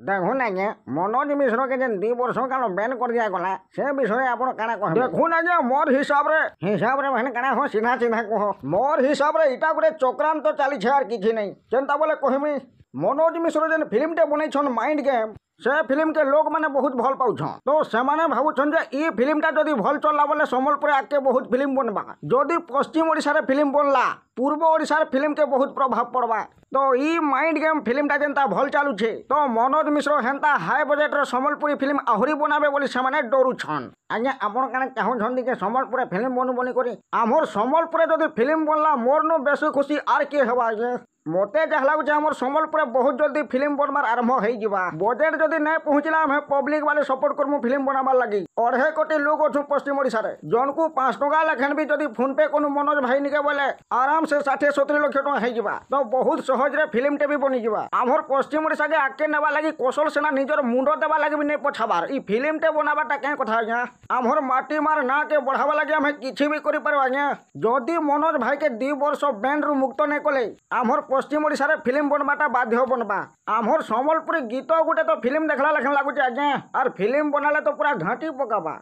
देखुन आज्ञा मनोज मिश्र के जेन 2 वर्ष काल बैन कर दिया गला से विषय आपण काना कह देखुन आज्ञा मोर हिसाब रे मैंने काना हो सीधा सीधा कह मोर हिसाब रे इटा गोटे चक्रांत चली यार किछि नहीं जेनता बोले कहमी मनोज मिश्र जेन फिल्म टे बनै छन माइंड गेम से फिल्म के लोग माने बहुत भल पाउछन तो से माने भाबुछन जे ई फिल्म टा जदी भल चलला बोले संबलपुर आके बहुत फिल्म बनबा जदी पश्चिम ओडिसा रे फिल्म बनला पूर्व ओडिसा रे फिल्म के बहुत प्रभाव पड़बा तो ई माइंड गेम फिल्म टा जेनता भल चालू छे तो मनोज मिश्र हेंता हाई बजेट रो संबलपुरी फिल्म आहुरी बनाबे बोली से माने डरू छन आज्ञा आपण काने चाहू छन जे संबलपुर फिल्म बनू बनी करी हमर संबलपुर जदी फिल्म बनला मोर नो बेसी खुशी आर के हवा आज्ञा मोटे जहा लगुच आमर संबलपुर बहुत जल्दी फिल्म बनबार आरंभ हो जावा बजेट जदि नहीं पहुँचला हमें पब्लिक वाले सपोर्ट करमु फिल्म बनाबार लगी 2.5 कोटी लोग अच्छु पश्चिम ओडिशा रे जन को 5 टका लेखन भी जदि फोन पे कोनो मनोज भाई निके बोले आराम से 60-70 लाख टका हो जावा तो बहुत सहज रे फिल्म टे भी बनी जावा आमर पश्चिम ओडिशा के आके नेबा लगी कौशल सेना निजर मुंडो देबा लगी भी नहीं पछाबार ई फिल्म टे बनाबाटा के कथा आज्ञा आमर माटी मार ना के बढ़ावा लगी हमें किछि भी करि पारो आज्ञा जदि मनोज भाई के 2 वर्ष बैंड रु मुक्त नहीं कले आमर पश्चिम ओडिशा रे फिल्म बनबाटा बाध्य बनबा आमर संबलपुरी गीत गोटे तो फिल्म देखला लेखन लागुचे आज्ञा और फिल्म बनाले तो पूरा घाटी पकाबा।